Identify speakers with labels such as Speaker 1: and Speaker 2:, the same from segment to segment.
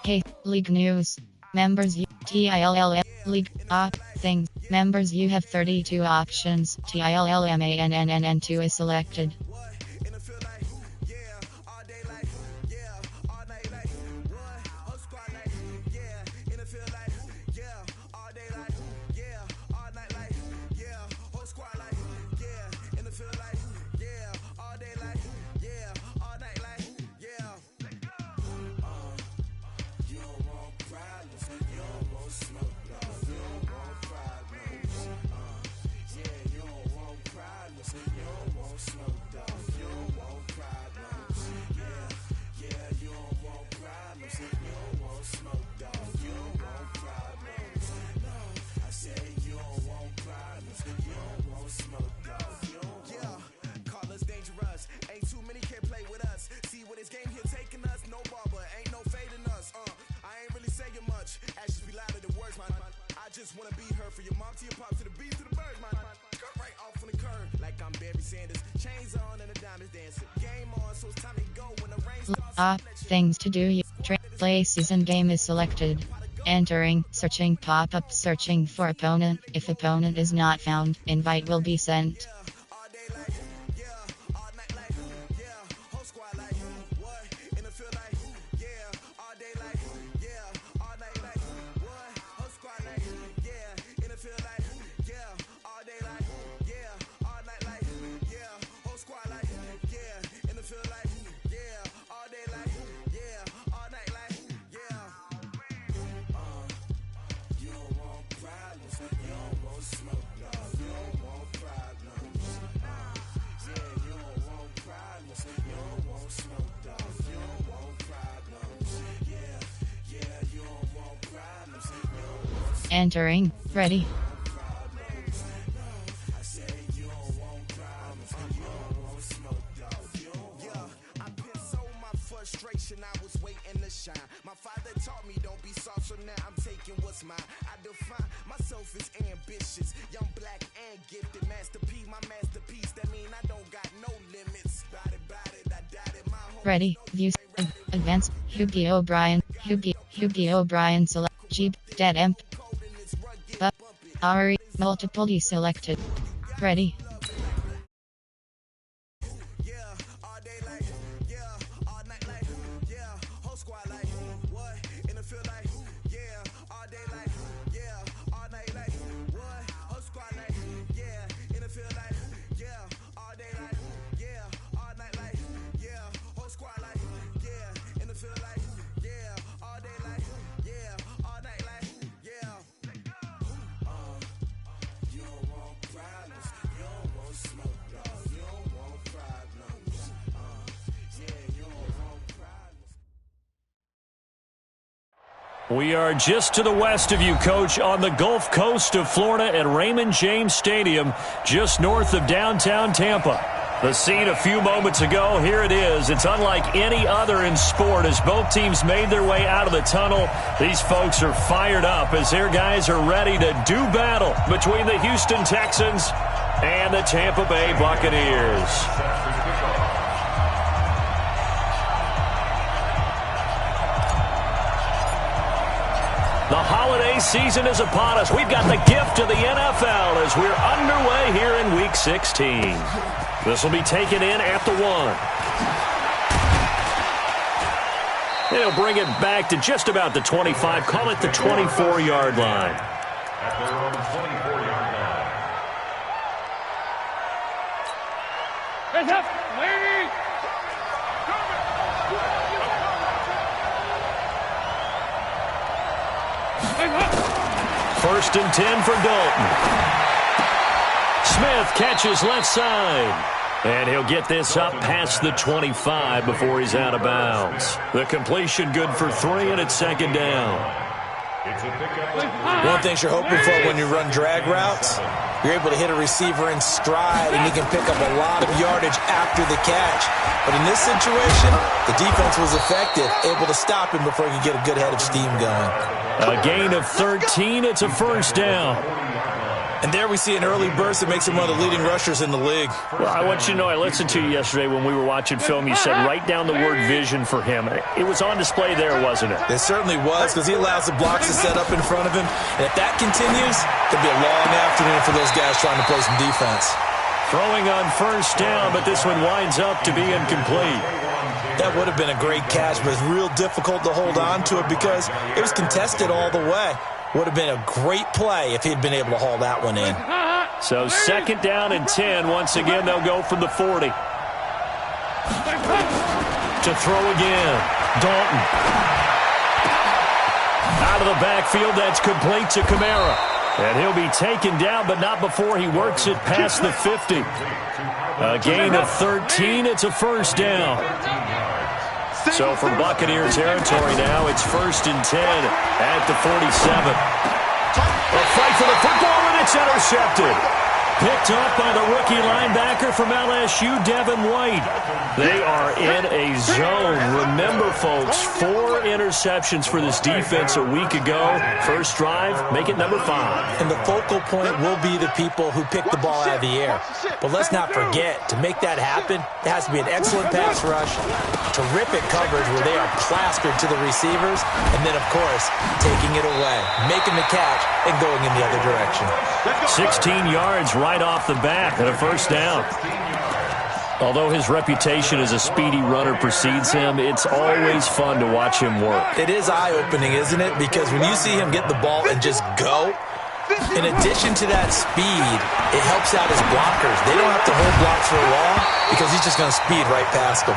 Speaker 1: Hey, League News. Members TILLM League Things. Members, you have 32 options. TILLMANNN2 is selected. Things to do. Play season game is selected. Entering, searching pop-up, searching for opponent. If opponent is not found, invite will be sent. Entering, ready.
Speaker 2: I was waiting to shine. My father taught me don't be soft, so now I'm taking what's mine. I define myself as ambitious, young, black, and gifted. Master P, my masterpiece. That mean I don't got no limits. Bout it, I doubt it. My home
Speaker 1: Ready, view, advanced, Hughie O'Brien, Hughie O'Brien select, Jeep, Dead Emp, Ari, multiple deselected. Ready.
Speaker 3: We are just to the west of you, Coach, on the Gulf Coast of Florida at Raymond James Stadium, just north of downtown Tampa. The scene a few moments ago, here it is. It's unlike any other in sport as both teams made their way out of the tunnel. These folks are fired up as their guys are ready to do battle between the Houston Texans and the Tampa Bay Buccaneers. The holiday season is upon us. We've got the gift of the NFL as we're underway here in Week 16. This will be taken in at the 1. They'll bring it back to just about the 25. Call it the 24-yard line.
Speaker 4: At their own 24-yard line. Hands up, ladies!
Speaker 3: First and 10 for Dalton. Smith catches left side. And he'll get this up past the 25 before he's out of bounds. The completion good for 3, and it's second down.
Speaker 5: One thing you're hoping for when you run drag routes, you're able to hit a receiver in stride, and he can pick up a lot of yardage after the catch. But in this situation, the defense was effective, able to stop him before he could get a good head of steam going.
Speaker 3: A gain of 13. It's a first down.
Speaker 5: And there we see an early burst that makes him one of the leading rushers in the league.
Speaker 3: Well, I want you to know, I listened to you yesterday when we were watching film. You said write down the word vision for him. It was on display there, wasn't it?
Speaker 5: It certainly was, because he allows the blocks to set up in front of him. And if that continues, it'll be a long afternoon for those guys trying to play some defense.
Speaker 3: Throwing on first down, but this one winds up to be incomplete.
Speaker 5: That would have been a great catch, but it's real difficult to hold on to it because it was contested all the way. Would have been a great play if he'd been able to haul that one in.
Speaker 3: So second down and 10. Once again, they'll go from the 40. To throw again. Dalton. Out of the backfield, that's complete to Kamara. And he'll be taken down, but not before he works it past the 50. A gain of 13. It's a first down. So from Buccaneer territory now, it's first and 10 at the 47. A fight for the football, and it's intercepted. Picked up by the rookie linebacker from LSU, Devin White. They are in a zone. Remember, folks, 4 interceptions for this defense a week ago. First drive, make it number 5.
Speaker 5: And the focal point will be the people who pick the ball out of the air. But let's not forget, to make that happen, there has to be an excellent pass rush, terrific coverage where they are plastered to the receivers, and then, of course, taking it away, making the catch, and going in the other direction.
Speaker 3: 16 yards right off the bat and a first down. Although his reputation as a speedy runner precedes him, it's always fun to watch him work.
Speaker 5: It is eye-opening, isn't it? Because when you see him get the ball and just go, in addition to that speed, it helps out his blockers. They don't have to hold blocks for long because he's just going to speed right past them.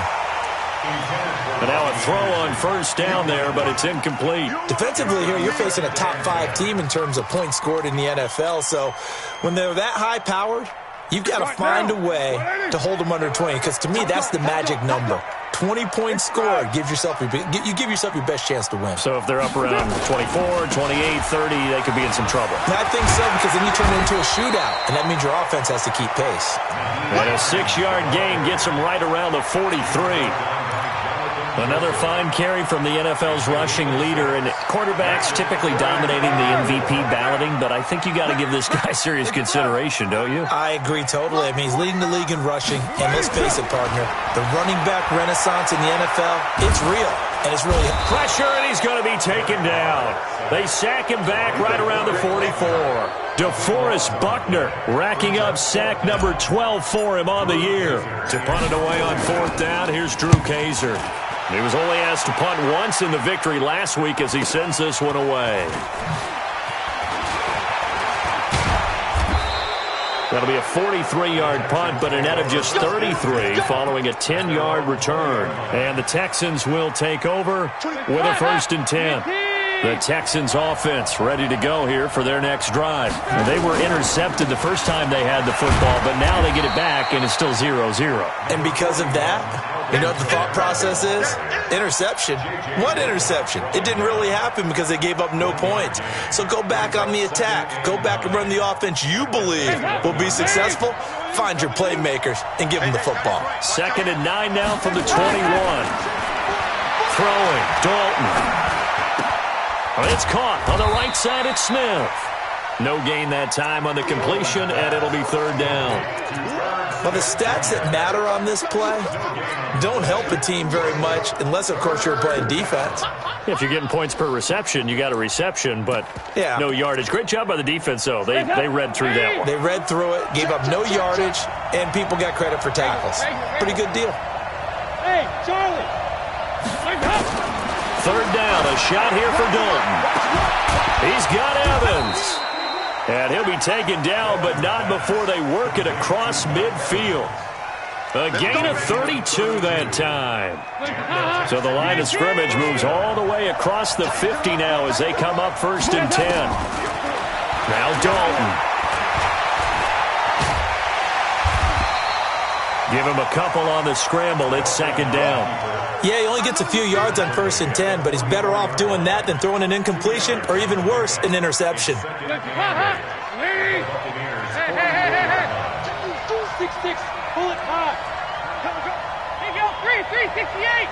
Speaker 3: But now a throw on first down there, but it's incomplete.
Speaker 5: Defensively here, you're facing a top-5 team in terms of points scored in the NFL. So when they're that high-powered, you've got to find a way to hold them under 20. Because to me, that's the magic number. 20 points scored, you give yourself your best chance to win.
Speaker 3: So if they're up around 24, 28, 30, they could be in some trouble.
Speaker 5: I think so, because then you turn it into a shootout, and that means your offense has to keep pace.
Speaker 3: And a 6-yard gain gets them right around the 43. Another fine carry from the NFL's rushing leader, and quarterbacks typically dominating the MVP balloting, but I think you got to give this guy serious consideration, don't you?
Speaker 5: I agree totally. I mean, he's leading the league in rushing, and let's face it, partner, the running back renaissance in the NFL, it's real, and it's really
Speaker 3: pressure, and he's going to be taken down. They sack him back right around the 44. DeForest Buckner racking up sack number 12 for him on the year. To punt it away on fourth down, here's Drew Kaiser. He was only asked to punt once in the victory last week as he sends this one away. That'll be a 43-yard punt, but a net of just 33 following a 10-yard return. And the Texans will take over with a first and 10. The Texans offense ready to go here for their next drive. And they were intercepted the first time they had the football, but now they get it back, and it's still 0-0.
Speaker 5: And because of that, you know what the thought process is? Interception. What interception? It didn't really happen because they gave up no points. So go back on the attack. Go back and run the offense you believe will be successful. Find your playmakers and give them the football.
Speaker 3: 2nd and 9 now from the 21. Throwing. Dalton. It's caught on the right side. It's Smith. No gain that time on the completion, and it'll be third down.
Speaker 5: Well, the stats that matter on this play don't help a team very much unless, of course, you're playing defense.
Speaker 3: If you're getting points per reception, you got a reception, but no yardage. Great job by the defense, though. They read through that one.
Speaker 5: They read through it, gave up no yardage, and people got credit for tackles. Pretty good deal.
Speaker 4: Hey, Charlie.
Speaker 3: Third down, a shot here for Dalton. He's got Evans. And he'll be taken down, but not before they work it across midfield. A gain of 32 that time. So the line of scrimmage moves all the way across the 50 now as they come up first and 10. Now Dalton. Give him a couple on the scramble. It's second down.
Speaker 5: Yeah, he only gets a few yards on first and 10, but he's better off doing that than throwing an incompletion or even worse, an interception.
Speaker 4: Hey. 266. Pull it high. Hey, go. 368.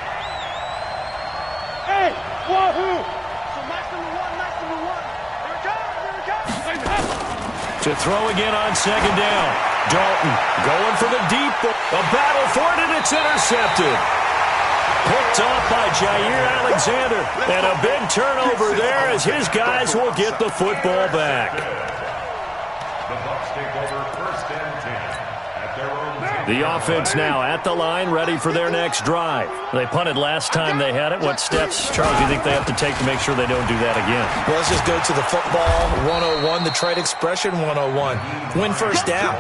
Speaker 4: Hey, wahoo. So match number one. Here it comes.
Speaker 3: To throw again on second down. Dalton going for the deep. A battle for it, and it's intercepted. Picked off by Jair Alexander. And a big turnover there as his guys will get the football back.
Speaker 6: The Bucs take over 1st and 10 at their own.
Speaker 3: The offense now at the line, ready for their next drive. They punted last time they had it. What steps, Charles, do you think they have to take to make sure they don't do that again?
Speaker 5: Well, let's just go to the football 101, the trade expression 101. Win first down.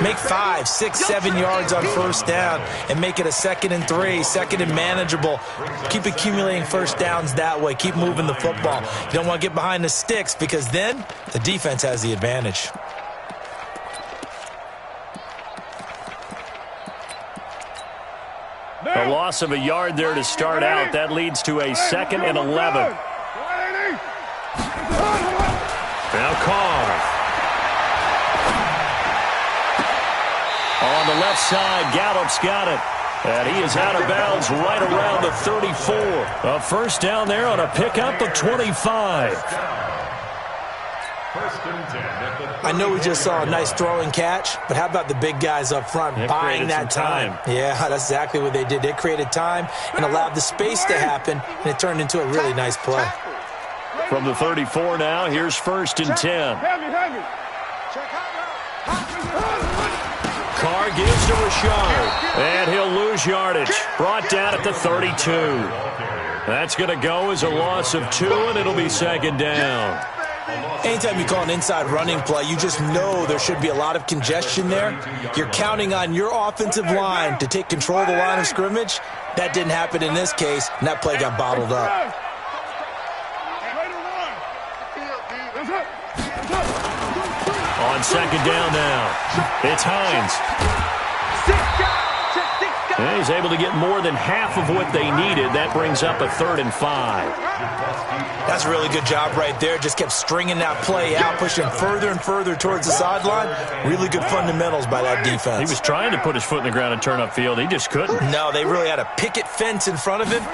Speaker 5: Make 5, 6, 7 yards on first down and make it a 2nd and 3, 2nd and manageable. Keep accumulating first downs that way. Keep moving the football. You don't want to get behind the sticks because then the defense has the advantage.
Speaker 3: A loss of a yard there to start out. That leads to a 2nd and 11. Now Carr. On the left side, Gallup's got it. And he is out of bounds right around the 34. A first down there on a pickup of 25.
Speaker 5: I know we just saw a nice throwing catch, but how about the big guys up front buying that time? Yeah, that's exactly what they did. They created time and allowed the space to happen, and it turned into a really nice play.
Speaker 3: From the 34 now, here's 1st and 10. Carr gives to Rashard, and he'll lose yardage. Brought down at the 32. That's going to go as a loss of 2, and it'll be 2nd down.
Speaker 5: Anytime you call an inside running play, you just know there should be a lot of congestion there. You're counting on your offensive line to take control of the line of scrimmage. That didn't happen in this case, and that play got bottled up.
Speaker 3: On 2nd down now, it's Hines. And he's able to get more than half of what they needed. That brings up a 3rd and 5.
Speaker 5: That's a really good job right there. Just kept stringing that play out, pushing further and further towards the sideline. Really good fundamentals by that defense.
Speaker 3: He was trying to put his foot in the ground and turn upfield. He just couldn't.
Speaker 5: No, they really had a picket fence in front of him.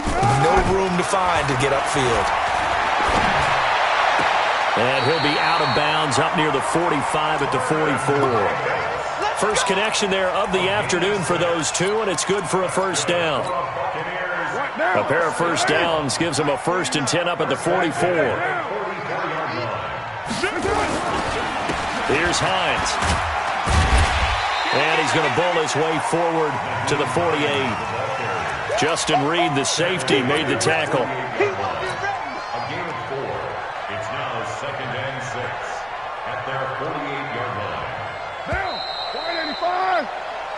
Speaker 5: No room to find to get upfield.
Speaker 3: And he'll be out of bounds up near the 45 at the 44. First connection there of the afternoon for those two, and it's good for a first down. A pair of first downs gives them a 1st and 10 up at the 44. Here's Hines. And he's going to bull his way forward to the 48. Justin Reed, the safety, made the tackle.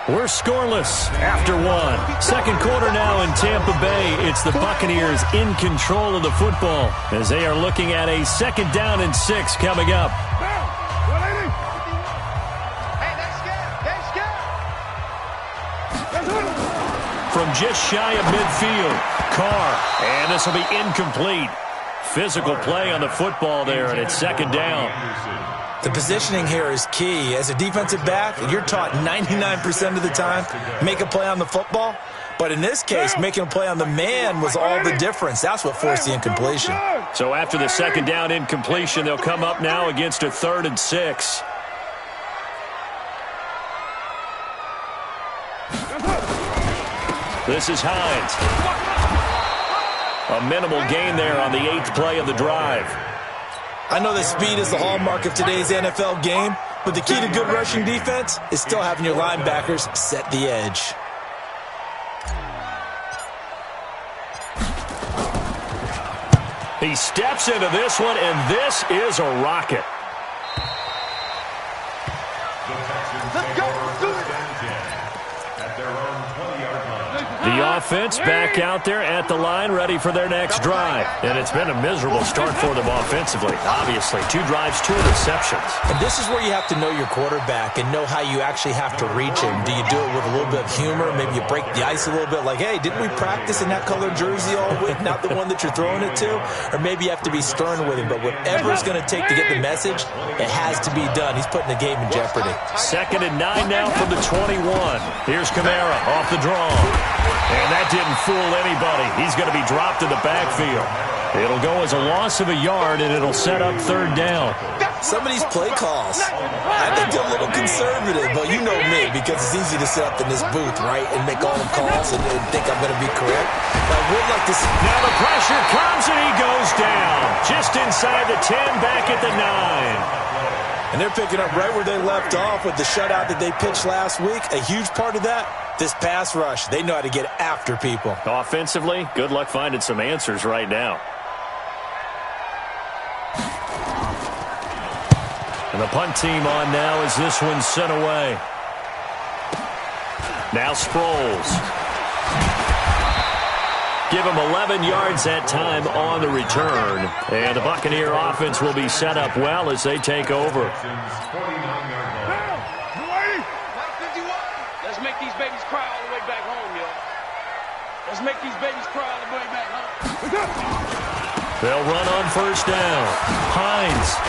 Speaker 3: We're scoreless after 1. Second quarter now in Tampa Bay. It's the Buccaneers in control of the football as they are looking at a 2nd down and 6 coming up. From just shy of midfield, Carr, and this will be incomplete. Physical play on the football there, and it's 2nd down.
Speaker 5: The positioning here is key. As a defensive back, you're taught 99% of the time, make a play on the football. But in this case, making a play on the man was all the difference. That's what forced the incompletion.
Speaker 3: So after the 2nd down incompletion, they'll come up now against a 3rd and 6. This is Hines. A minimal gain there on the 8th play of the drive.
Speaker 5: I know that speed is the hallmark of today's NFL game, but the key to good rushing defense is still having your linebackers set the edge.
Speaker 3: He steps into this one, and this is a rocket. The offense back out there at the line, ready for their next drive. And it's been a miserable start for them offensively. Obviously, 2 drives, 2 interceptions.
Speaker 5: And this is where you have to know your quarterback and know how you actually have to reach him. Do you do it with a little bit of humor? Maybe you break the ice a little bit like, hey, didn't we practice in that colored jersey all week, not the one that you're throwing it to? Or maybe you have to be stern with him. But whatever it's going to take to get the message, it has to be done. He's putting the game in jeopardy.
Speaker 3: 2nd and 9 now from the 21. Here's Kamara off the draw. And that didn't fool anybody. He's going to be dropped in the backfield. It'll go as a loss of a yard, and it'll set up 3rd down.
Speaker 5: Some of these play calls, I think they're a little conservative, but you know me, because it's easy to sit up in this booth, right, and make all the calls and think I'm going to be correct. But I would like to see.
Speaker 3: Now the pressure comes and he goes down. Just inside the 10, back at the 9.
Speaker 5: And they're picking up right where they left off with the shutout that they pitched last week. A huge part of that, this pass rush. They know how to get after people.
Speaker 3: Offensively, good luck finding some answers right now. And the punt team on now as this one's sent away. Now Sproles. Give him 11 yards that time on the return. And the Buccaneer offense will be set up well as they take over.
Speaker 4: Let's make these babies cry all the way back home, y'all. Let's make these babies cry all the way back home.
Speaker 3: They'll run on first down. Hines.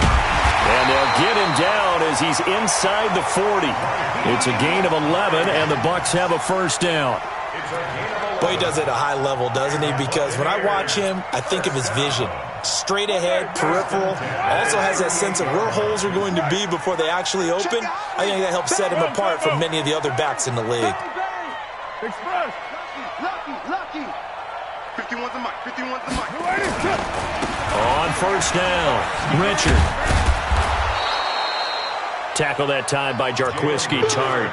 Speaker 3: And they'll get him down as he's inside the 40. It's a gain of 11, and the Bucs have a first down.
Speaker 5: Boy, he does it at a high level, doesn't he? Because when I watch him, I think of his vision. Straight ahead, peripheral. Also has that sense of where holes are going to be before they actually open. I think that helps set him apart from many of the other backs in the league.
Speaker 4: Express. Lucky. 51's the mic. 51's the mic.
Speaker 3: On first down, Richard. Tackle that time by Jarquiski Tart.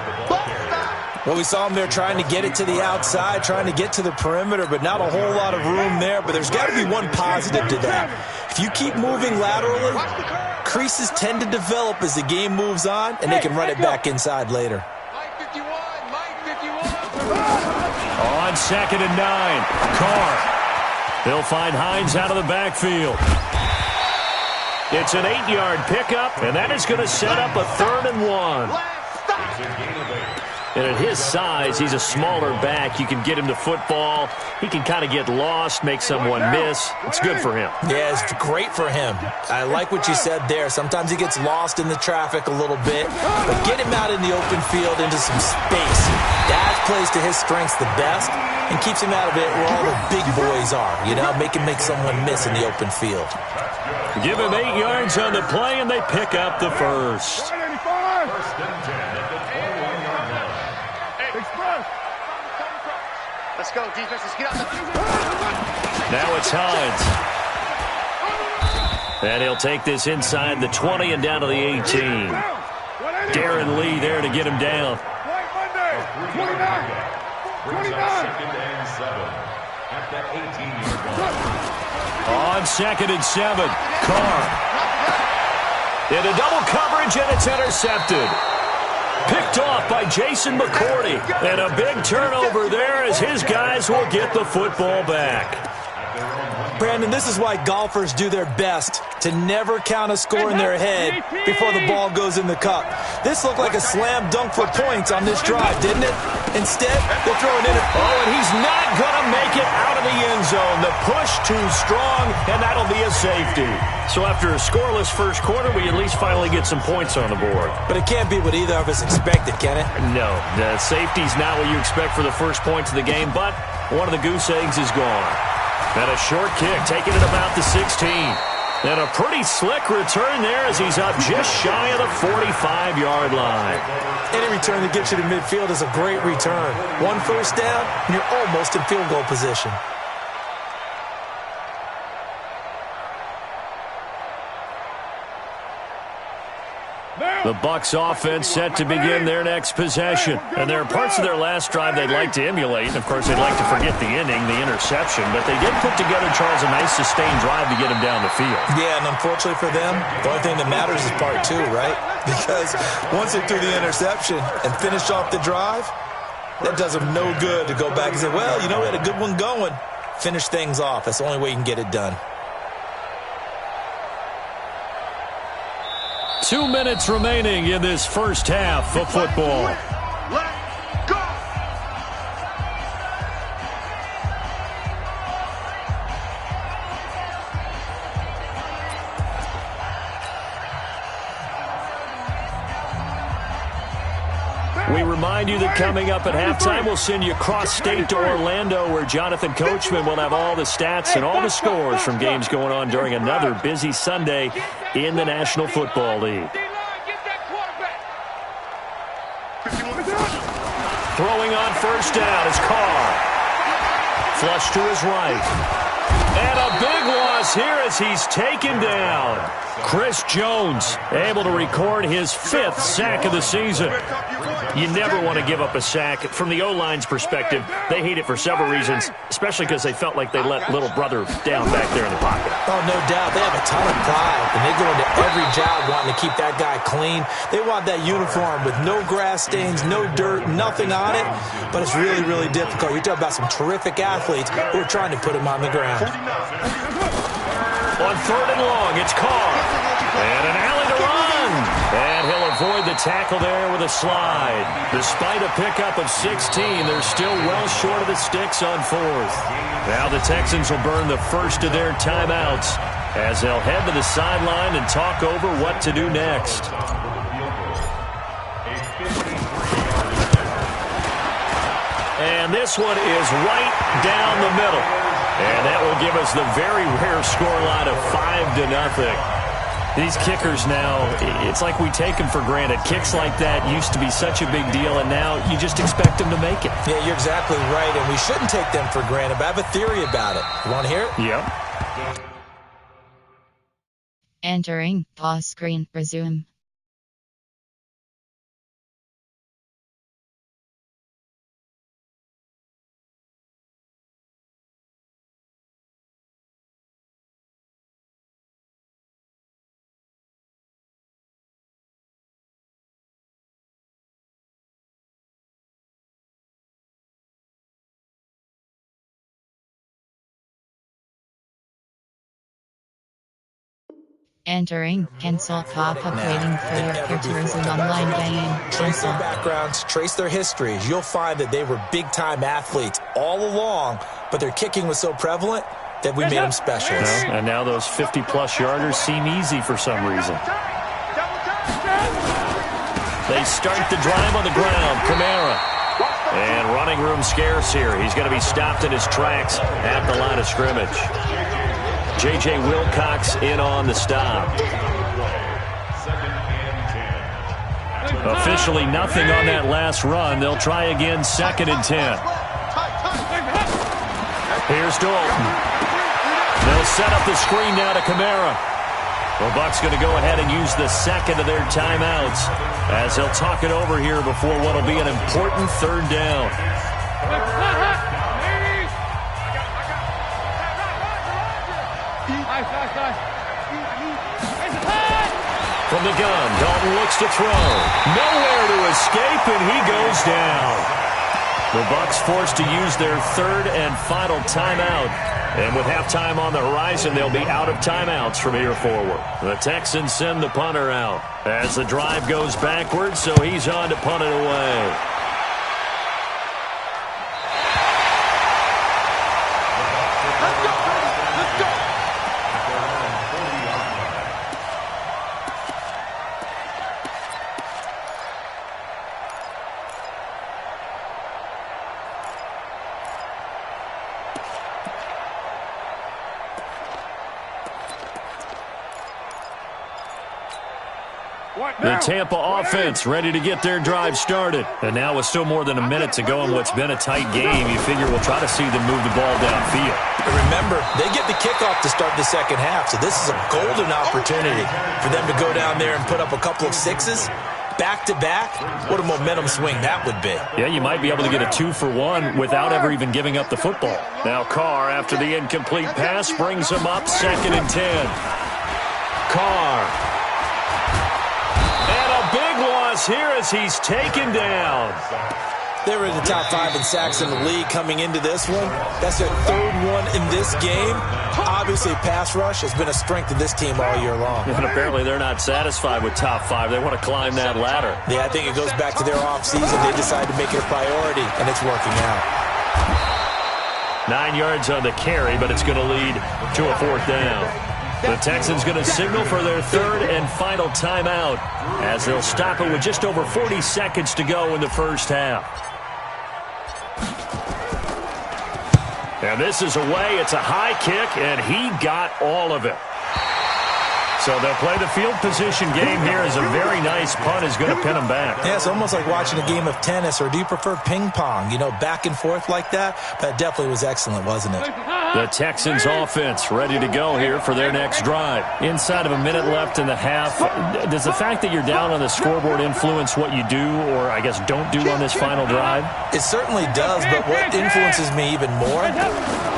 Speaker 5: Well, we saw him there trying to get it to the outside, trying to get to the perimeter, but not a whole lot of room there. But there's got to be one positive to that. If you keep moving laterally, creases tend to develop as the game moves on, and they can run it back inside later.
Speaker 4: Mike 51.
Speaker 3: On 2nd and 9, Carr. They'll find Hines out of the backfield. It's an 8-yard pickup, and that is going to set up a 3rd and 1. And at his size, he's a smaller back. You can get him to football. He can kind of get lost, make someone miss. It's good for him.
Speaker 5: Yeah, it's great for him. I like what you said there. Sometimes he gets lost in the traffic a little bit, but get him out in the open field into some space. That plays to his strengths the best and keeps him out of it where all the big boys are. You know, make him make someone miss in the open field.
Speaker 3: Give him 8 yards on the play, and they pick up the first.
Speaker 6: First and 10 at the 21-yard line.
Speaker 4: Express. Let's go, defense. Let's get out the...
Speaker 3: Now it's Hines. And he'll take this inside the 20 and down to the 18. Darren Lee there to get him down.
Speaker 6: Brings up 2nd and 7 at the 18-yard line.
Speaker 3: On 2nd and 7, Carr. Into double coverage, and it's intercepted. Picked off by Jason McCourty. And a big turnover there as his guys will get the football back.
Speaker 5: Brandon, this is why golfers do their best to never count a score in their head before the ball goes in the cup. This looked like a slam dunk for points on this drive, didn't it? Instead, they're throwing in it.
Speaker 3: Oh, and he's not going to make it out of the end zone. The push too strong, and that'll be a safety. So after a scoreless first quarter, we at least finally get some points on the board.
Speaker 5: But it can't be what either of us expected, can it?
Speaker 3: No, the safety's not what you expect for the first points of the game, but one of the goose eggs is gone. And a short kick, taking it about the 16. And a pretty slick return there as he's up just shy of the 45-yard line.
Speaker 5: Any return that gets you to midfield is a great return. One first down, and you're almost in field goal position.
Speaker 3: The Bucs offense set to begin their next possession. And there are parts of their last drive they'd like to emulate. Of course, they'd like to forget the inning, the interception. But they did put together, Charles, a nice sustained drive to get him down the field.
Speaker 5: Yeah, and unfortunately for them, the only thing that matters is part 2, right? Because once they threw the interception and finished off the drive, that does them no good to go back and say, well, you know, we had a good one going. Finish things off. That's the only way you can get it done.
Speaker 3: 2 minutes remaining in this first half of football.
Speaker 4: Let's go!
Speaker 3: We remind you that coming up at halftime, we'll send you cross-state to Orlando, where Jonathan Coachman will have all the stats and all the scores from games going on during another busy Sunday in the National Football League. Throwing on first down is Carr. Flush to his right. And a big loss here as he's taken down. Chris Jones able to record his 5th sack of the season. You never want to give up a sack. From the O-line's perspective, they hate it for several reasons, especially because they felt like they let little brother down back there in the pocket.
Speaker 5: Oh, no doubt. They have a ton of pride, and they go into every job wanting to keep that guy clean. They want that uniform with no grass stains, no dirt, nothing on it, but it's really, really difficult. You're talking about some terrific athletes who are trying to put him on the ground.
Speaker 3: On 3rd and long, it's Carr. And an alley to run. And he'll avoid the tackle there with a slide. Despite a pickup of 16, they're still well short of the sticks on 4th. Now the Texans will burn the first of their timeouts as they'll head to the sideline and talk over what to do next. And this one is right down the middle. And that will give us the very rare scoreline of 5-0. These kickers now, it's like we take them for granted. Kicks like that used to be such a big deal, and now you just expect them to make it.
Speaker 5: Yeah, you're exactly right, and we shouldn't take them for granted, but I have a theory about it. You want to hear it?
Speaker 3: Yep.
Speaker 1: Entering pause screen. Resume. Entering cancel pop-up waiting for your characters in online game.
Speaker 5: Trace their backgrounds, trace their histories. You'll find that they were big-time athletes all along, but their kicking was so prevalent that we made them specialists.
Speaker 3: And now those 50-plus yarders seem easy for some reason. They start the drive on the ground. Kamara. And running room scarce here. He's going to be stopped in his tracks at the line of scrimmage. J.J. Wilcox in on the stop. Officially nothing on that last run. They'll try again 2nd and 10. Here's Dalton. They'll set up the screen now to Kamara. The Bucs going to go ahead and use the 2nd of their timeouts as they'll talk it over here before what will be an important 3rd down. From the gun, Dalton looks to throw. Nowhere to escape, and he goes down. The Bucs forced to use their 3rd and final timeout. And with halftime on the horizon, they'll be out of timeouts from here forward. The Texans send the punter out as the drive goes backwards, so he's on to punt it away. The Tampa offense ready to get their drive started. And now with still more than a minute to go in what's been a tight game, you figure we'll try to see them move the ball downfield.
Speaker 5: But remember, they get the kickoff to start the 2nd half, so this is a golden opportunity for them to go down there and put up a couple of 6s. Back-to-back, what a momentum swing that would be.
Speaker 3: Yeah, you might be able to get a 2-for-1 without ever even giving up the football. Now Carr, after the incomplete pass, brings him up 2nd and 10. Carr. Here as he's taken down.
Speaker 5: They were in the top 5 in sacks in the league coming into this one. That's their 3rd one in this game. Obviously, pass rush has been a strength of this team all year long.
Speaker 3: And apparently they're not satisfied with top 5. They want to climb that ladder.
Speaker 5: Yeah, I think it goes back to their offseason. They decided to make it a priority, and it's working out.
Speaker 3: 9 yards on the carry, but it's going to lead to a 4th down. The Texans going to signal for their third and final timeout as they'll stop it with just over 40 seconds to go in the first half. And this is away. It's a high kick, and he got all of it. So they'll play the field position game here as a very nice punt is going to pin them back.
Speaker 5: Yeah, it's almost like watching a game of tennis, or do you prefer ping pong? You know, back and forth like that? That definitely was excellent, wasn't it?
Speaker 3: The Texans offense ready to go here for their next drive. Inside of a minute left in the half, does the fact that you're down on the scoreboard influence what you do, or I guess don't do on this final drive?
Speaker 5: It certainly does, but what influences me even more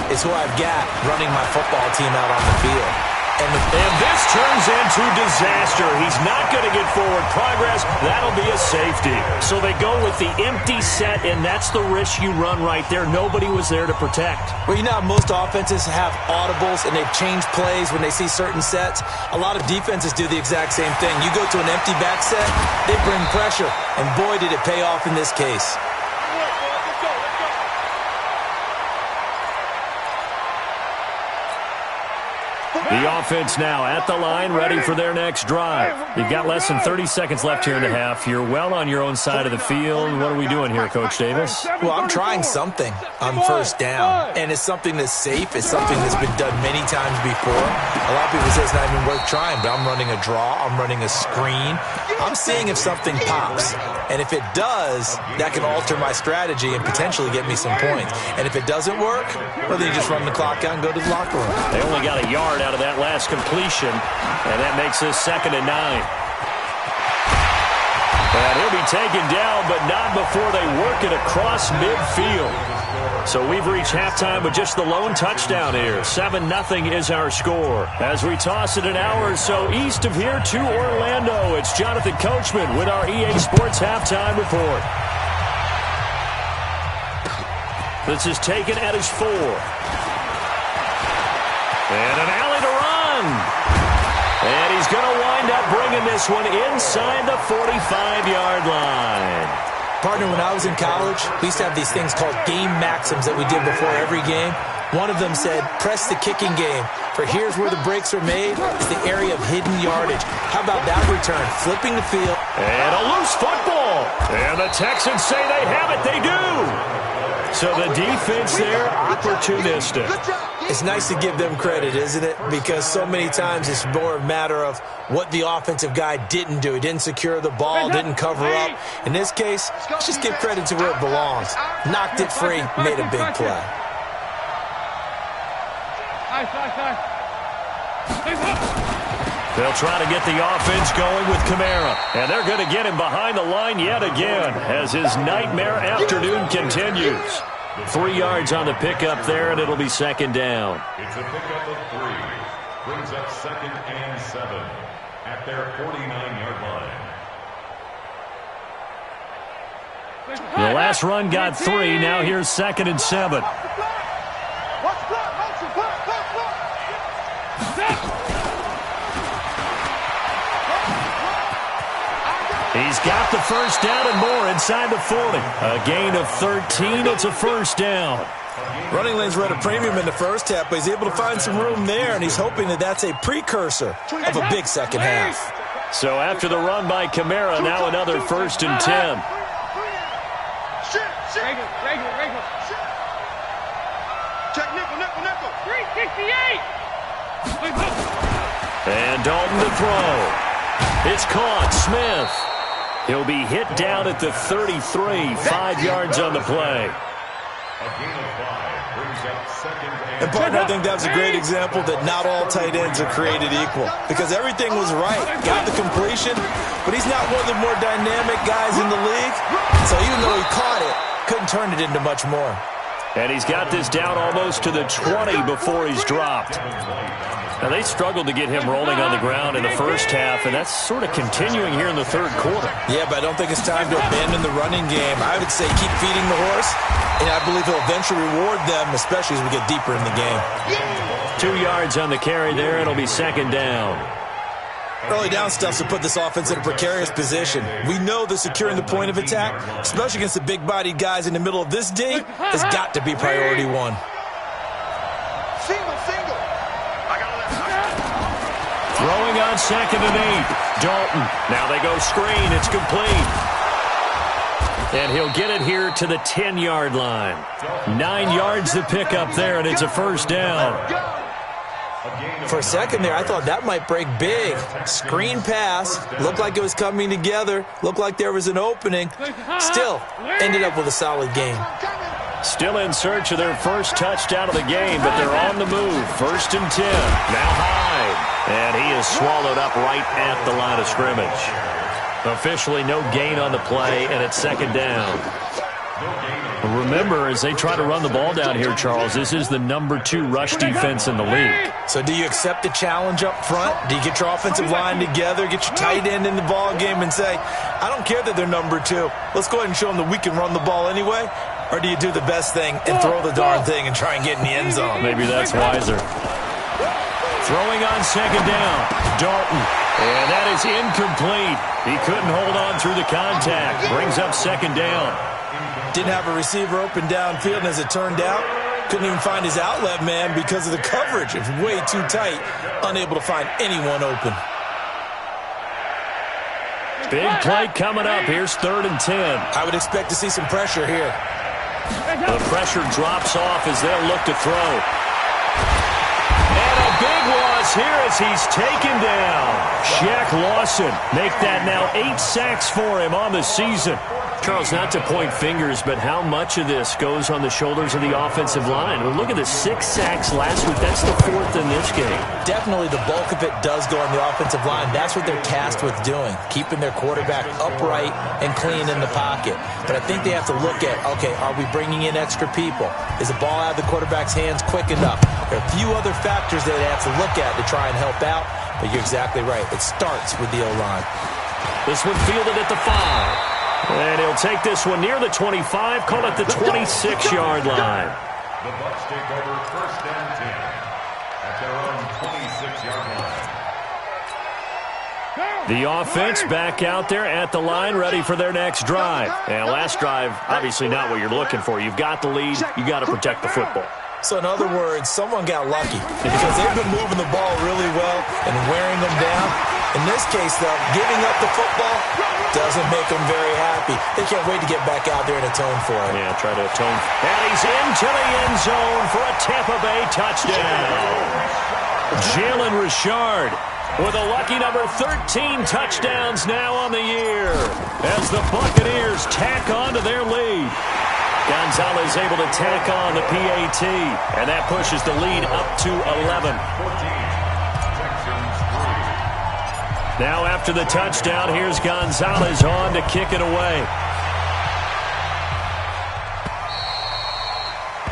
Speaker 5: is who I've got running my football team out on the field.
Speaker 3: And this turns into disaster. He's not going to get forward progress. That'll be a safety. So they go with the empty set, and that's the risk you run right there. Nobody was there to protect.
Speaker 5: Well, you know how most offenses have audibles, and they've changed plays when they see certain sets. A lot of defenses do the exact same thing. You go to an empty back set, they bring pressure, and boy, did it pay off in this case.
Speaker 3: The offense now at the line, ready for their next drive. You've got less than 30 seconds left here in the half. You're well on your own side of the field. What are we doing here, Coach Davis?
Speaker 5: Well, I'm trying something on first down, and it's something that's safe. It's something that's been done many times before. A lot of people say it's not even worth trying, but I'm running a draw. I'm running a screen. I'm seeing if something pops, and if it does, that can alter my strategy and potentially get me some points. And if it doesn't work, well, then you just run the clock out and go to the locker room.
Speaker 3: They only got a yard out of that last completion, and that makes this 2nd and 9. And he'll be taken down, but not before they work it across midfield. So we've reached halftime with just the lone touchdown here. 7-0 is our score. As we toss it an hour or so east of here to Orlando, it's Jonathan Coachman with our EA Sports Halftime Report. This is taken at his 4. And an alley to run. And he's going to wind up bringing this one inside the 45-yard line.
Speaker 5: Partner, when I was in college, we used to have these things called game maxims that we did before every game. One of them said, press the kicking game, for here's where the breaks are made. It's the area of hidden yardage. How about that return? Flipping the field.
Speaker 3: And a loose football. And the Texans say they have it. They do. So the defense there, opportunistic.
Speaker 5: It's nice to give them credit, isn't it? Because so many times it's more a matter of what the offensive guy didn't do. He didn't secure the ball, didn't cover up. In this case, let's just give credit to where it belongs. Knocked it free, made a big play.
Speaker 3: They'll try to get the offense going with Kamara. And they're going to get him behind the line yet again as his nightmare afternoon continues. 3 yards on the pickup there, and it'll be 2nd down.
Speaker 6: It's a pickup of 3. Brings up 2nd and 7 at their 49-yard line.
Speaker 3: The last run got 3. Now here's 2nd and 7. He's got the first down and more inside the 40. A gain of 13. It's a first down.
Speaker 5: Running lanes were at a premium in the first half, but he's able to find some room there, and he's hoping that that's a precursor of a big second half.
Speaker 3: So after the run by Kamara, now another 1st and 10.
Speaker 4: Check nickel. 368.
Speaker 3: And Dalton to throw. It's caught. Smith. He'll be hit down at the 33. 5 yards on the play.
Speaker 6: A gain of 5 brings up 2nd and
Speaker 5: And partner, I think that was a great example that not all tight ends are created equal, because everything was right. Got the completion, but he's not one of the more dynamic guys in the league. So even though he caught it, couldn't turn it into much more.
Speaker 3: And he's got this down almost to the 20 before he's dropped. Now, they struggled to get him rolling on the ground in the first half, and that's sort of continuing here in the 3rd quarter.
Speaker 5: Yeah, but I don't think it's time to abandon the running game. I would say keep feeding the horse, and I believe he'll eventually reward them, especially as we get deeper in the game.
Speaker 3: 2 yards on the carry there. It'll be 2nd down.
Speaker 5: Early down stuff to put this offense in a precarious position. We know that securing the point of attack, especially against the big-bodied guys in the middle of this D, has got to be priority 1.
Speaker 4: Single.
Speaker 3: Throwing on 2nd and 8. Dalton. Now they go screen. It's complete. And he'll get it here to the 10-yard line. 9 yards to pick up there, and it's a first down.
Speaker 5: For a second there, I thought that might break big. Screen pass. Looked like it was coming together. Looked like there was an opening. Still, ended up with a solid game.
Speaker 3: Still in search of their first touchdown of the game, but they're on the move. 1st and 10. Now Hyde. And he is swallowed up right at the line of scrimmage. Officially no gain on the play, and it's 2nd down. Remember, as they try to run the ball down here, Charles, this is the number 2 rush defense in the league.
Speaker 5: So do you accept the challenge up front? Do you get your offensive line together, get your tight end in the ball game and say, I don't care that they're number 2. Let's go ahead and show them that we can run the ball anyway? Or do you do the best thing and throw the darn thing and try and get in the end zone?
Speaker 3: Maybe that's wiser. Throwing on 2nd down. Dalton. And that is incomplete. He couldn't hold on through the contact. Brings up 2nd down.
Speaker 5: Didn't have a receiver open downfield, and as it turned out, couldn't even find his outlet man because of the coverage. It was way too tight, unable to find anyone open.
Speaker 3: Big play coming up. Here's 3rd and 10.
Speaker 5: I would expect to see some pressure here.
Speaker 3: The pressure drops off as they'll look to throw. And a big loss here as he's taken down. Shaq Lawson make that now 8 sacks for him on the season. Charles, not to point fingers, but how much of this goes on the shoulders of the offensive line? Well, look at the 6 sacks last week. That's the 4th in this game.
Speaker 5: Definitely the bulk of it does go on the offensive line. That's what they're tasked with doing, keeping their quarterback upright and clean in the pocket. But I think they have to look at, okay, are we bringing in extra people? Is the ball out of the quarterback's hands quick enough? There are a few other factors that they have to look at to try and help out, but you're exactly right. It starts with the O-line.
Speaker 3: This one fielded at the 5. And he'll take this one near the 25, call it the 26-yard line.
Speaker 6: The Bucs take over 1st and 10 at their own 26-yard line.
Speaker 3: The offense back out there at the line, ready for their next drive. And last drive, obviously not what you're looking for. You've got the lead. You got to protect the football.
Speaker 5: So in other words, someone got lucky because they've been moving the ball really well and wearing them down. In this case, though, giving up the football doesn't make them very happy. They can't wait to get back out there and atone for it.
Speaker 3: Yeah, try to atone. And he's into the end zone for a Tampa Bay touchdown. Jalen Richard with a lucky number 13 touchdowns now on the year as the Buccaneers tack on to their lead. Gonzalez able to tack on the PAT, and that pushes the lead up to 11. Now after the touchdown, here's Gonzalez on to kick it away.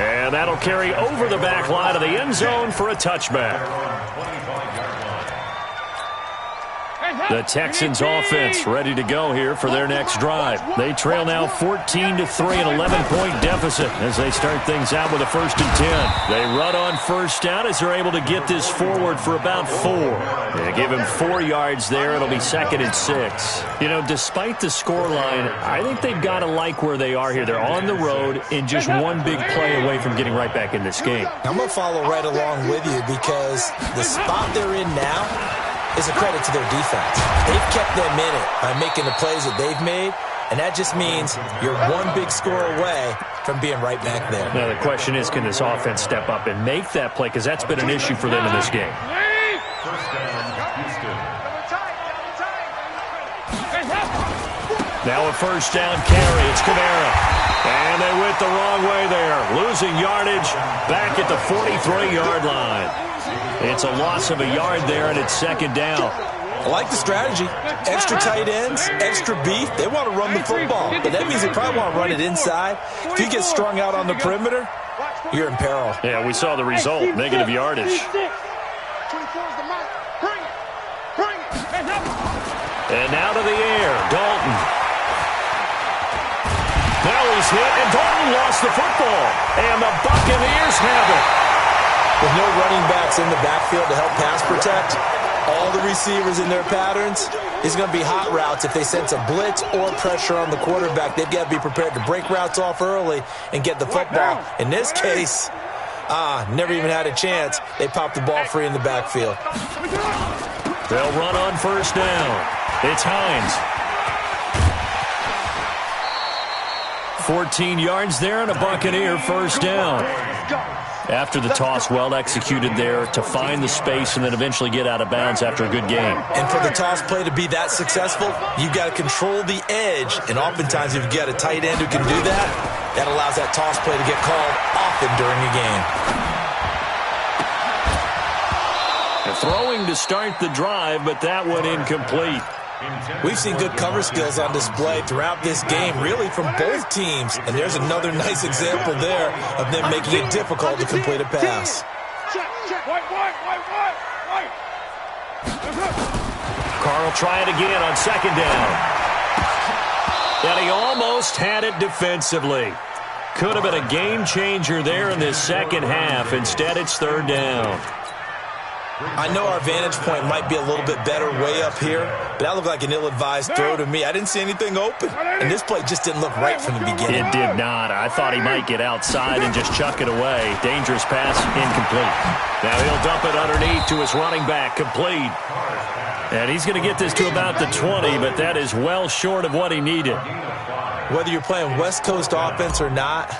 Speaker 3: And that'll carry over the back line of the end zone for a touchback. The Texans offense ready to go here for their next drive. They trail now 14-3, an 11-point deficit as they start things out with a 1st and 10. They run on 1st down as they're able to get this forward for about 4. They give him 4 yards there. It'll be 2nd and 6. You know, despite the scoreline, I think they've got to like where they are here. They're on the road and just one big play away from getting right back in this game.
Speaker 5: I'm going to follow right along with you because the spot they're in now is a credit to their defense. They've kept them in it by making the plays that they've made, and that just means you're one big score away from being right back there.
Speaker 3: Now the question is, can this offense step up and make that play? Because that's been an issue for them in this game.
Speaker 6: 1st down, Houston.
Speaker 3: Now a 1st down carry. It's Kamara. And they went the wrong way there. Losing yardage back at the 43-yard line. It's a loss of a yard there, and it's 2nd down.
Speaker 5: I like the strategy. Extra tight ends, extra beef. They want to run the football, but that means they probably want to run it inside. If you get strung out on the perimeter, you're in peril.
Speaker 3: Yeah, we saw the result, negative yardage. And now to the air, Dalton. Now he's hit, and Dalton lost the football. And the Buccaneers have it.
Speaker 5: With no running backs in the backfield to help pass protect, all the receivers in their patterns, it's going to be hot routes if they sense a blitz or pressure on the quarterback. They've got to be prepared to break routes off early and get the football. In this case, never even had a chance. They popped the ball free in the backfield.
Speaker 3: They'll run on first down. It's Hines. 14 yards there and a Buccaneer first down. After the toss, well executed there to find the space and then eventually get out of bounds after a good game.
Speaker 5: And for the toss play to be that successful, you've got to control the edge. And oftentimes, if you've got a tight end who can do that, that allows that toss play to get called often during a game.
Speaker 3: Throwing to start the drive, but that one incomplete.
Speaker 5: We've seen good cover skills on display throughout this game, really from both teams. And there's another nice example there of them making it difficult to complete a pass.
Speaker 3: Carl try it again on second down. And he almost had it defensively. Could have been a game changer there in this second half. Instead, it's third down.
Speaker 5: I know our vantage point might be a little bit better way up here, but that looked like an ill-advised throw to me. I didn't see anything open, and this play just didn't look right from the beginning.
Speaker 3: It did not. I thought he might get outside and just chuck it away. Dangerous pass, incomplete. Now he'll dump it underneath to his running back, complete. And he's going to get this to about the 20, but that is well short of what he needed.
Speaker 5: Whether you're playing West Coast offense or not,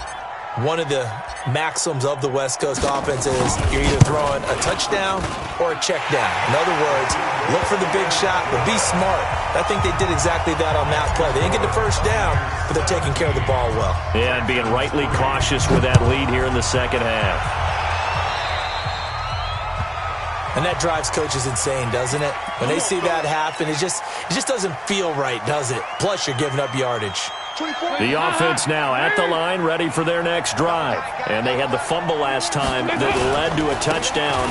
Speaker 5: one of the maxims of the West Coast offense is you're either throwing a touchdown or a check down. In other words, look for the big shot, but be smart. I think they did exactly that on that play. They didn't get the first down, but they're taking care of the ball well.
Speaker 3: Yeah, and being rightly cautious with that lead here in the second half.
Speaker 5: And that drives coaches insane, doesn't it? When they see that happen, it just doesn't feel right, does it? Plus, you're giving up yardage.
Speaker 3: The offense now at the line, ready for their next drive. And they had the fumble last time that led to a touchdown.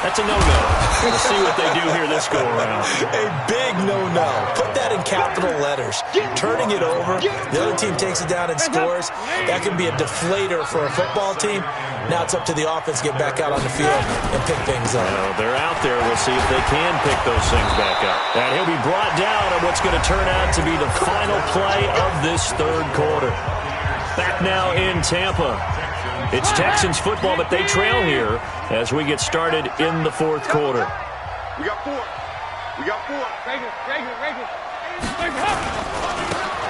Speaker 3: That's a no-no. We'll see what they do here this go-around.
Speaker 5: A big no-no. Put that in capital letters. Turning it over, the other team takes it down and scores. That can be a deflator for a football team. Now it's up to the offense to get back out on the field and pick things up.
Speaker 3: Well, they're out there. We'll see if they can pick those things back up. And he'll be brought down on what's going to turn out to be the final play of this third quarter. Back now in Tampa. It's Texans football, but they trail here as we get started in the fourth quarter.
Speaker 4: We got four.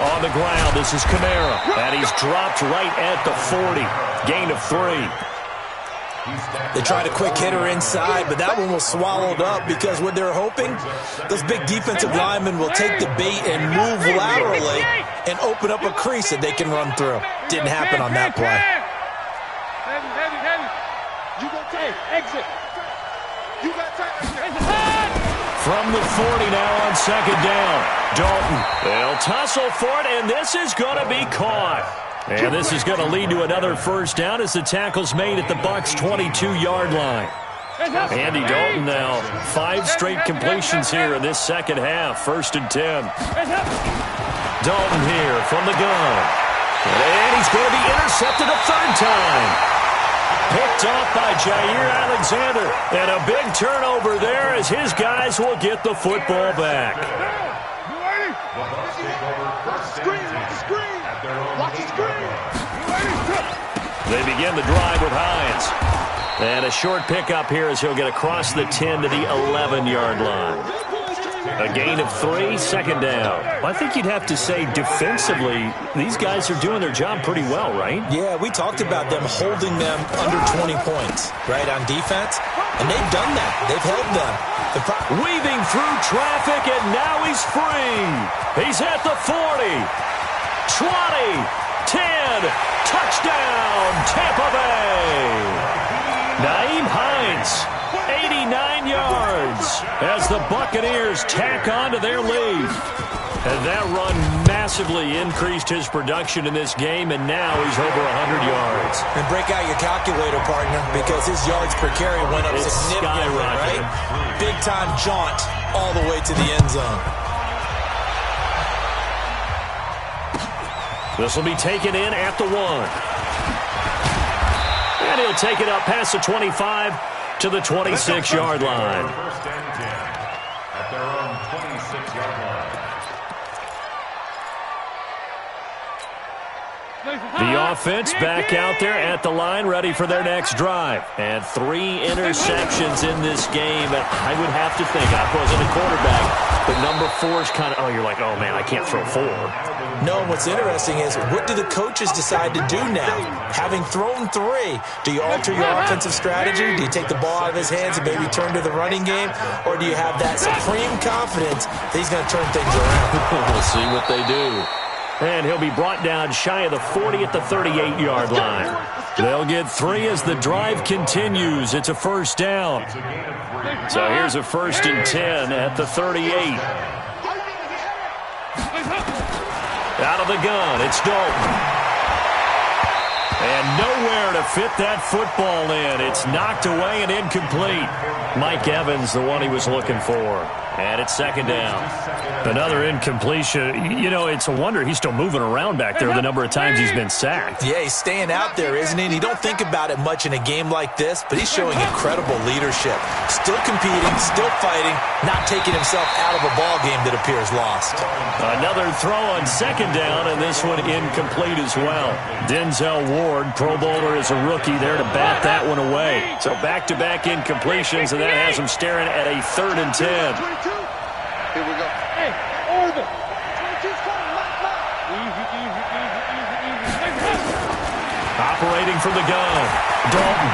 Speaker 3: On the ground, this is Kamara, and he's dropped right at the 40. Gain of 3.
Speaker 5: They tried a quick hitter inside, but that one was swallowed up because what they're hoping, those big defensive linemen will take the bait and move laterally and open up a crease that they can run through. Didn't happen on that play.
Speaker 4: Exit.
Speaker 3: From the 40 now on second down. Dalton. They'll tussle for it, and this is going to be caught. And this is going to lead to another first down as the tackle's made at the Bucs' 22-yard line. Andy Dalton now 5 straight completions here in this second half. 1st and 10. Dalton here from the gun. And he's going to be intercepted a third time. Picked off by Jair Alexander. And a big turnover there as his guys will get the football back. They begin the drive with Hines. And a short pickup here as he'll get across the 10 to the 11-yard line. A gain of 3, second down. I think you'd have to say defensively, these guys are doing their job pretty well, right?
Speaker 5: Yeah, we talked about them holding them under 20 points, right, on defense. And they've done that. They've held them.
Speaker 3: Weaving through traffic, and now he's free. He's at the 40, 20, 10, touchdown, Tampa Bay. Naeem Hines. 89 yards as the Buccaneers tack on to their lead. And that run massively increased his production in this game, and now he's over 100 yards.
Speaker 5: And break out your calculator, partner, because his yards per carry went up significantly, right? Big-time jaunt all the way to the end zone.
Speaker 3: This will be taken in at the 1. And he'll take it up past the 25 to the 26-yard line.
Speaker 6: First and 10 at their own 26-yard line.
Speaker 3: The offense back out there at the line, ready for their next drive. And 3 interceptions in this game. And I would have to think, I wasn't a quarterback, but number 4 is kind of, you're like, oh, man, I can't throw 4.
Speaker 5: No, what's interesting is, what do the coaches decide to do now? Having thrown 3, do you alter your offensive strategy? Do you take the ball out of his hands and maybe turn to the running game? Or do you have that supreme confidence that he's going to turn things around?
Speaker 3: We'll see what they do. And he'll be brought down shy of the 40 at the 38-yard line. They'll get 3 as the drive continues. It's a first down. So here's a 1st and 10 at the 38. Out of the gun, it's Dalton. And nowhere to fit that football in. It's knocked away and incomplete. Mike Evans, the one he was looking for. And it's 2nd down. Another incompletion. You know, it's a wonder he's still moving around back there the number of times he's been sacked.
Speaker 5: Yeah, he's staying out there, isn't he? And you don't think about it much in a game like this, but he's showing incredible leadership. Still competing, still fighting, not taking himself out of a ball game that appears lost.
Speaker 3: Another throw on 2nd down, and this one incomplete as well. Denzel Ward, Pro Bowler as a rookie, there to bat that one away. So back-to-back incompletions, and that has him staring at a 3rd and 10.
Speaker 4: Here we go. Hey, over. 22's coming. Easy, easy, easy, easy.
Speaker 3: Operating from the gun, Dalton.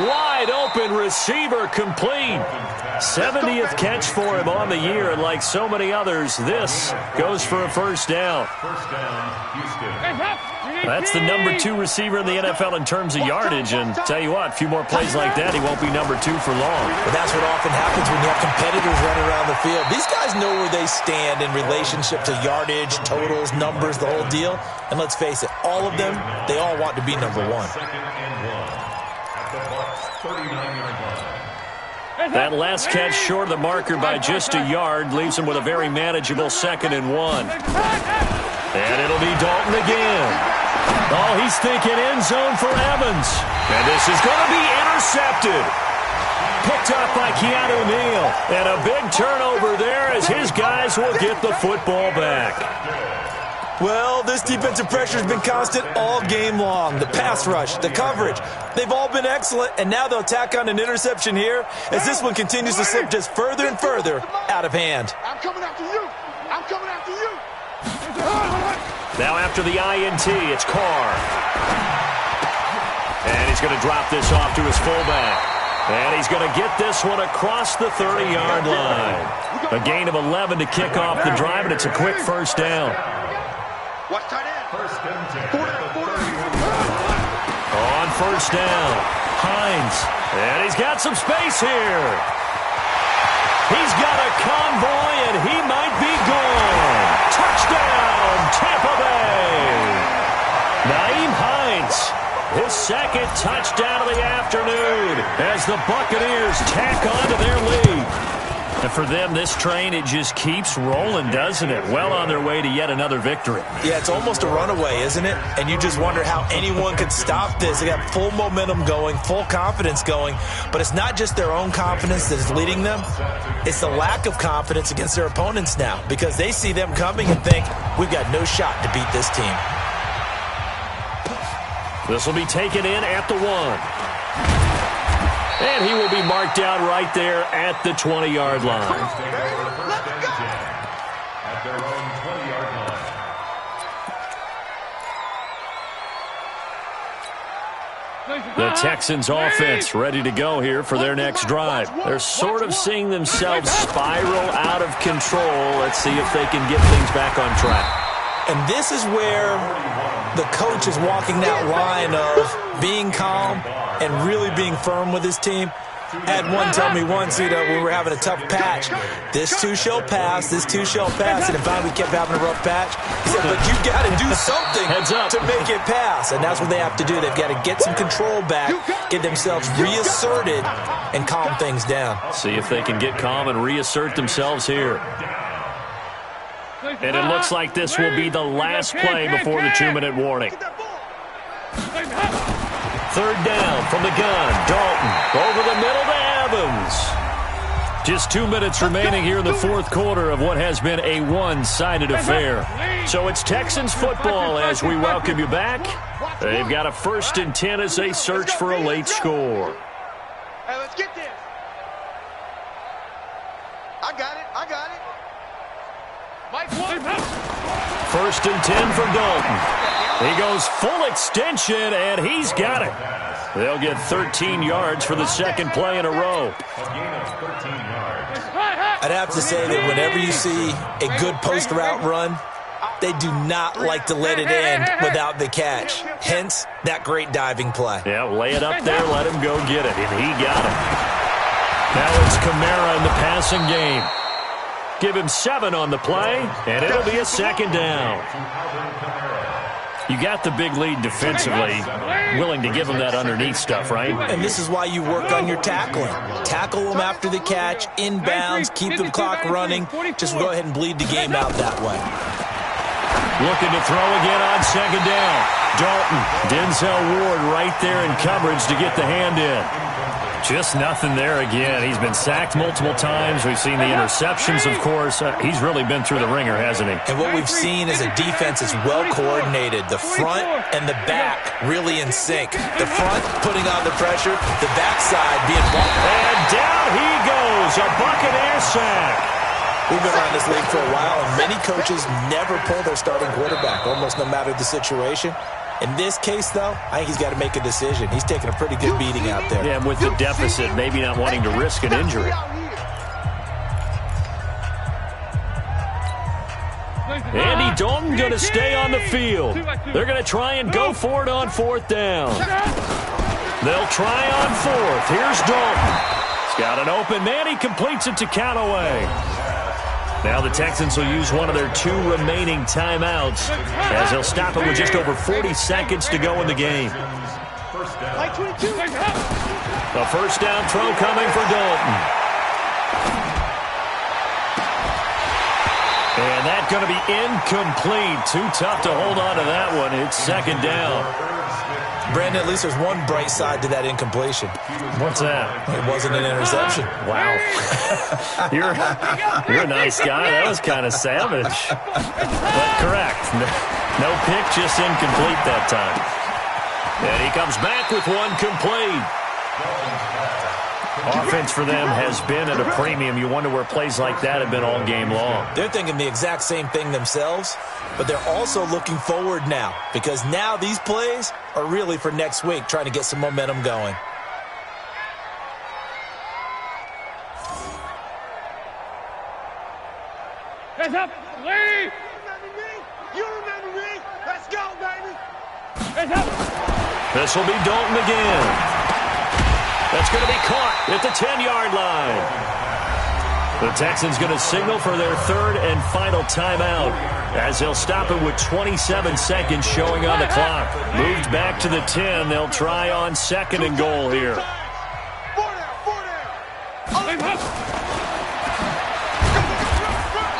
Speaker 3: Wide open receiver, complete. 70th catch for him on the year, and like so many others, this goes for a first down.
Speaker 6: First down, Houston.
Speaker 3: That's the number 2 receiver in the NFL in terms of yardage, and tell you what, a few more plays like that, he won't be number 2 for long.
Speaker 5: But that's what often happens when you have competitors running around the field. These guys know where they stand in relationship to yardage, totals, numbers, the whole deal. And let's face it, all of them, they all want to be number 1.
Speaker 6: 2nd and 1 at the Bucs 39-yard line.
Speaker 3: That last catch short of the marker by just a yard leaves him with a very manageable 2nd and 1. And it'll be Dalton again. Oh, he's thinking end zone for Evans. And this is going to be intercepted. Picked up by Keanu Neal. And a big turnover there as his guys will get the football back.
Speaker 5: Well, this defensive pressure has been constant all game long. The pass rush, the coverage, they've all been excellent, and now they'll tack on an interception here as this one continues to slip just further and further out of hand.
Speaker 4: I'm coming after you. I'm coming after you.
Speaker 3: Now after the INT, it's Carr. And he's going to drop this off to his fullback. And he's going to get this one across the 30-yard line. A gain of 11 to kick off the drive, and it's a quick first down.
Speaker 4: Watch tight end.
Speaker 6: First and 10 at the 31.
Speaker 3: On first down, Hines. And he's got some space here. He's got a convoy, and he might be gone. Touchdown, Tampa Bay. Naeem Hines, his 2nd touchdown of the afternoon as the Buccaneers tack on to their lead. And for them, this train, it just keeps rolling, doesn't it? Well on their way to yet another victory.
Speaker 5: Yeah, it's almost a runaway, isn't it? And you just wonder how anyone could stop this. They got full momentum going, full confidence going. But it's not just their own confidence that is leading them. It's the lack of confidence against their opponents now because they see them coming and think, we've got no shot to beat this team.
Speaker 3: This will be taken in at the 1. And he will be marked down right there at the 20-yard line.
Speaker 6: First and 10 at their own 20-yard line.
Speaker 3: The Texans offense ready to go here for their next drive. They're sort of seeing themselves spiral out of control. Let's see if they can get things back on track.
Speaker 5: And this is where the coach is walking that line of being calm and really being firm with his team. I had one tell me once, when we were having a tough patch, this too shall pass, this too shall pass. And finally we kept having a rough patch. He said, but you got to do something to make it pass. And that's what they have to do. They've got to get some control back, get themselves reasserted, and calm things down.
Speaker 3: See if they can get calm and reassert themselves here. And it looks like this will be the last play before the 2-minute warning. 3rd down from the gun. Dalton over the middle to Evans. Just 2 minutes remaining here in the fourth quarter of what has been a one-sided affair. So it's Texans football as we welcome you back. They've got a 1st and 10 as they search for a late score.
Speaker 4: Hey, let's get this. I got it. Mike,
Speaker 3: 1st and 10 for Dalton. He goes full extension, and he's got it. They'll get 13 yards for the second play in a row.
Speaker 5: I'd have to say that whenever you see a good post route run, they do not like to let it in without the catch. Hence, that great diving play.
Speaker 3: Yeah, lay it up there, let him go get it, and he got it. Now it's Kamara in the passing game. Give him 7 on the play, and it'll be a 2nd down. You got the big lead defensively, willing to give them that underneath stuff, right?
Speaker 5: And this is why you work on your tackling. Tackle them after the catch, inbounds, keep the clock running. Just go ahead and bleed the game out that way.
Speaker 3: Looking to throw again on 2nd down. Dalton, Denzel Ward right there in coverage to get the hand in. Just nothing there again. He's been sacked multiple times. We've seen the interceptions, of course. He's really been through the ringer, hasn't he?
Speaker 5: And what we've seen is a defense that's well coordinated. The front and the back really in sync. The front putting on the pressure, the backside being bumped.
Speaker 3: And down he goes, a Buccaneer sack.
Speaker 5: We've been around this league for a while, and many coaches never pull their starting quarterback, almost no matter the situation. In this case, though, I think he's got to make a decision. He's taking a pretty good beating out there.
Speaker 3: Yeah, and with the deficit, maybe not wanting to risk an injury. Andy Dalton going to stay on the field. They're going to try and go for it on 4th down. They'll try on 4th. Here's Dalton. He's got an open man. He completes it to Callaway. Now the Texans will use one of their 2 remaining timeouts as they'll stop it with just over 40 seconds to go in the game. A 1st down throw coming for Dalton. And that's going to be incomplete. Too tough to hold on to that one. It's 2nd down.
Speaker 5: Brandon, at least there's one bright side to that incompletion.
Speaker 3: What's that?
Speaker 5: It wasn't an interception.
Speaker 3: Wow. You're a nice guy. That was kind of savage. But correct. No pick, just incomplete that time. And he comes back with one complete. Offense for them has been at a premium. You wonder where plays like that have been all game long.
Speaker 5: They're thinking the exact same thing themselves, but they're also looking forward now because now these plays are really for next week, trying to get some momentum going.
Speaker 4: Heads up, Lee! You remember me? Let's go, baby! Heads up!
Speaker 3: This will be Dalton again. That's going to be caught at the 10-yard line. The Texans going to signal for their 3rd and final timeout as they'll stop it with 27 seconds showing on the clock. Moved back to the 10. They'll try on 2nd and goal here.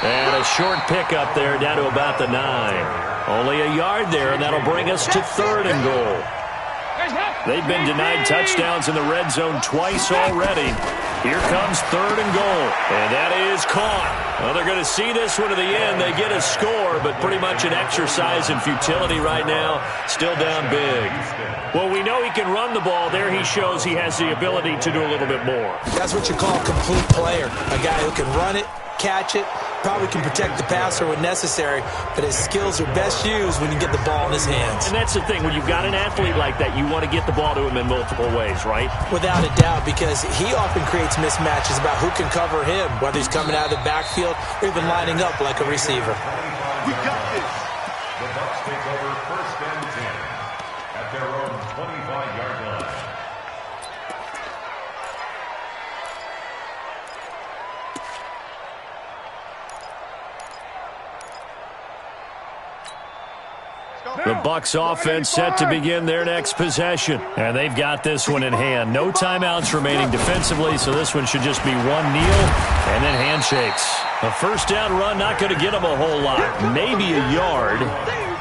Speaker 3: And a short pickup there down to about the 9. Only a yard there, and that'll bring us to 3rd and goal. They've been denied touchdowns in the red zone twice already. Here comes 3rd and goal, and that is caught. Well, they're going to see this one to the end. They get a score, but pretty much an exercise in futility right now. Still down big. Well, we know he can run the ball. There he shows he has the ability to do a little bit more.
Speaker 5: That's what you call a complete player, a guy who can run it, catch it, probably can protect the passer when necessary, but his skills are best used when you get the ball in his hands.
Speaker 3: And that's the thing. When you've got an athlete like that, you want to get the ball to him in multiple ways, right?
Speaker 5: Without a doubt, because he often creates mismatches about who can cover him, whether he's coming out of the backfield or even lining up like a receiver.
Speaker 4: We got this.
Speaker 6: The Bucs take over 1st and 10 at their own 25-yard line.
Speaker 3: The Bucs offense set to begin their next possession. And they've got this one in hand. No timeouts remaining defensively, so this one should just be one kneel and then handshakes. A 1st down run, not going to get them a whole lot. Maybe a yard.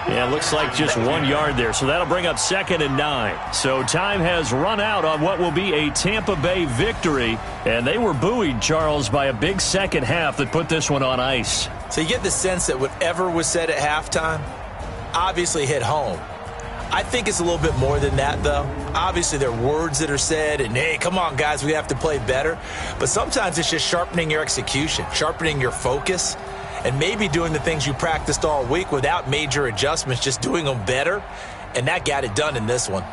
Speaker 3: Yeah, looks like just 1 yard there, so that'll bring up 2nd and 9. So time has run out on what will be a Tampa Bay victory, and they were buoyed, Charles, by a big second half that put this one on ice.
Speaker 5: So you get the sense that whatever was said at halftime obviously hit home. I think it's a little bit more than that, though. Obviously, there are words that are said, and, hey, come on, guys, we have to play better. But sometimes it's just sharpening your execution, sharpening your focus, and maybe doing the things you practiced all week without major adjustments, just doing them better. And that got it done in this one.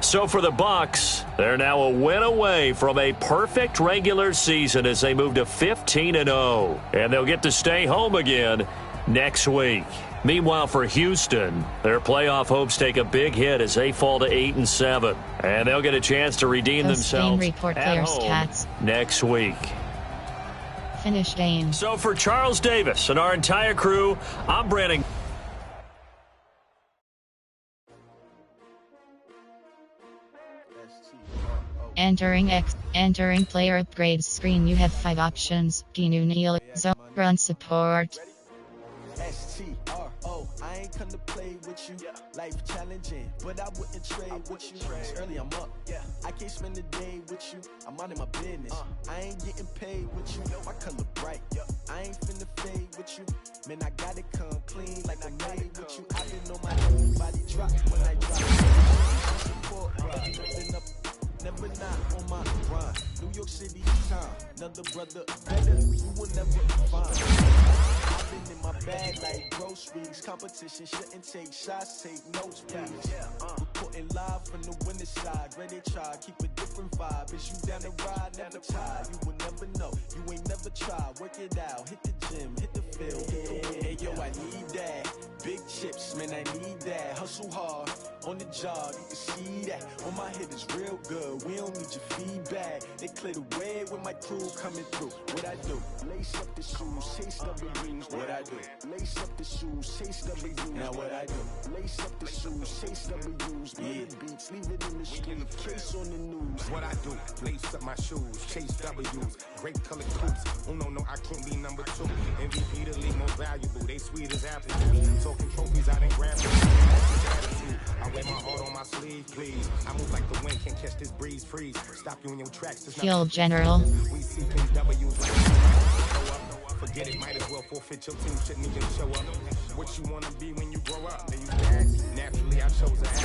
Speaker 3: So for the Bucs, they're now a win away from a perfect regular season as they move to 15-0. And they'll get to stay home again next week. Meanwhile, for Houston, their playoff hopes take a big hit as they fall to 8-7. And they'll get a chance to redeem themselves
Speaker 1: report
Speaker 3: at
Speaker 1: players'
Speaker 3: home
Speaker 1: stats.
Speaker 3: next week.
Speaker 1: Finish game.
Speaker 3: So for Charles Davis and our entire crew, I'm Brandon.
Speaker 1: Entering player upgrades screen. You have 5 options. Ginu Neal, Zone, Run Support.
Speaker 2: STRO, I ain't come to play with you. Life challenging, but I wouldn't trade with you. It's early, I'm up. I can't spend the day with you. I'm out of my business. I ain't getting paid with you. My color bright. I ain't finna fade with you. Man, I gotta come clean like I'm made with you. I been on my own body drop when I drop. Support, been up. Never not on my grind. New York City time. Another brother better. You will never find. I've been in my bag like groceries. Competition shouldn't take shots, take notes, please. Reporting live from the winning side. Ready to try, keep a different vibe. Is you down the ride, never tired. You will never know. You ain't never tried. Work it out. Hit the gym, hit the field. Hey, yo, I need that. Big chips, man, I need that. Hustle hard on the job. You can see that. On my head is real good. We don't need your feedback. They clear the way with my crew coming through. What I do? Lace up the shoes, chase W's. What I do? Lace up the shoes, chase W's. Now what I do? Lace up the shoes, chase W's. Yeah. Beats, leave it in the street, case on the news.
Speaker 7: What I do? Lace up my shoes, chase W's. Great color coops. Oh no, I can't be number 2. MVP the league most valuable. They sweet as apple juice. Talking trophies, I didn't grab them. I wear my heart on my sleeve, please. I move like the wind, can't catch this breeze, freeze. Stop you in your tracks.
Speaker 1: Field General.
Speaker 7: We seeking W's like forget it, might as well forfeit your team, shouldn't even show up. What you wanna be when you grow up? They used to ask. Naturally, I chose to act.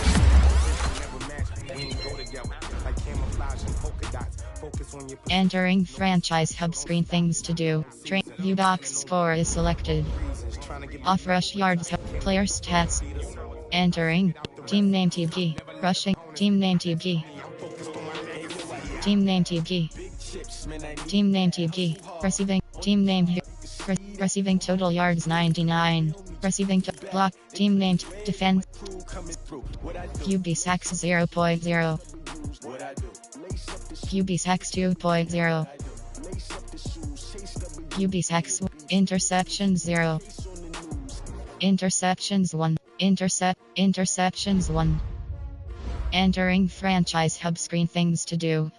Speaker 7: Never match. We ain't go together. Like camouflage and polka dots. Focus on your
Speaker 1: Entering franchise hub screen. Things to do. Train view box score is selected. Off rush yards. Player stats. Entering. Team name TG. Rushing. Team name TG. Team name TG. Team name TG. Receiving. Team name here. Receiving total yards 99. Receiving block. Team name defense. QB sacks 0.0. QB sacks 2.0. QB sacks. Interceptions 0. Interceptions 1. Interceptions 1. Entering franchise hub screen. Things to do.